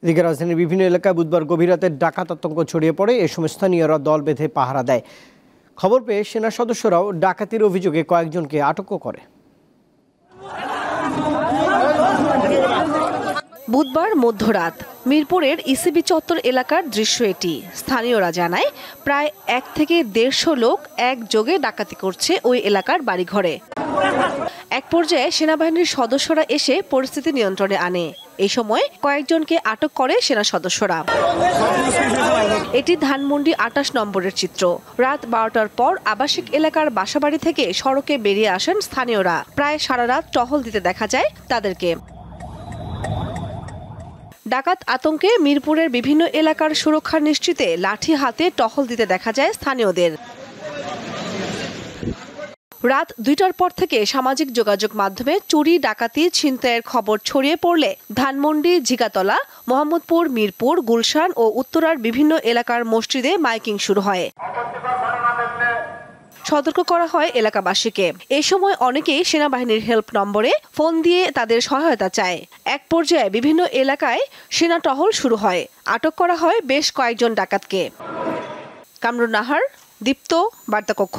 এদিকে রাজধানীর বিভিন্ন এলাকায় বুধবার গভীর রাতে ডাকাত আতঙ্ক ছড়িয়ে পড়ে। এ সময় স্থানীয়রা দল বেঁধে পাহারা দেয়। খবর পেয়ে সেনা সদস্যরাও ডাকাতির অভিযোগে কয়েকজনকে আটকও করে। বুধবার মধ্যরাত মিরপুরের ইসিবি চত্বর এলাকার দৃশ্য এটি। স্থানীয়রা জানায় প্রায় 1 থেকে 150 লোক একযোগে ডাকাতি করছে ওই এলাকার বাড়িঘরে। এক পর্যায়ে সেনাবাহিনীর সদস্যরা এসে পরিস্থিতি নিয়ন্ত্রণে আনে। এই সময় কয়েকজনকে আটক করে সেনা সদস্যরা। এটি ধানমন্ডি 28 নম্বরের চিত্র। রাত 12টার পর আবাসিক এলাকার বাসাবাড়ি থেকে সড়কে বেরিয়ে আসেন স্থানীয়রা। প্রায় সারা রাত টহল দিতে দেখা যায় তাদেরকে। ডাকাত আতঙ্কে মিরপুরের বিভিন্ন এলাকার সুরক্ষা নিশ্চিতে লাঠি হাতে টহল দিতে দেখা যায় স্থানীয়দের। রাত 2টার পর থেকে সামাজিক যোগাযোগ মাধ্যমে চুরি, ডাকাতি, ছিনতাইয়ের খবর ছড়িয়ে পড়লে ধানমন্ডি, ঝিগাতলা, মোহাম্মদপুর, মিরপুর, গুলশান ও উত্তরার বিভিন্ন এলাকার মসজিদে মাইকিং শুরু হয়। সতর্ক করা হয় এলাকাবাসীকে। এই সময় অনেকেই সেনাবাহিনীর হেল্প নম্বরে ফোন দিয়ে তাদের সহায়তা চায়। এক পর্যায়ে বিভিন্ন এলাকায় সেনা টহল শুরু হয়। আটক করা হয় বেশ কয়েকজন ডাকাতকে। কামরুন নাহার, দীপ্ত, বার্তাকক্ষ।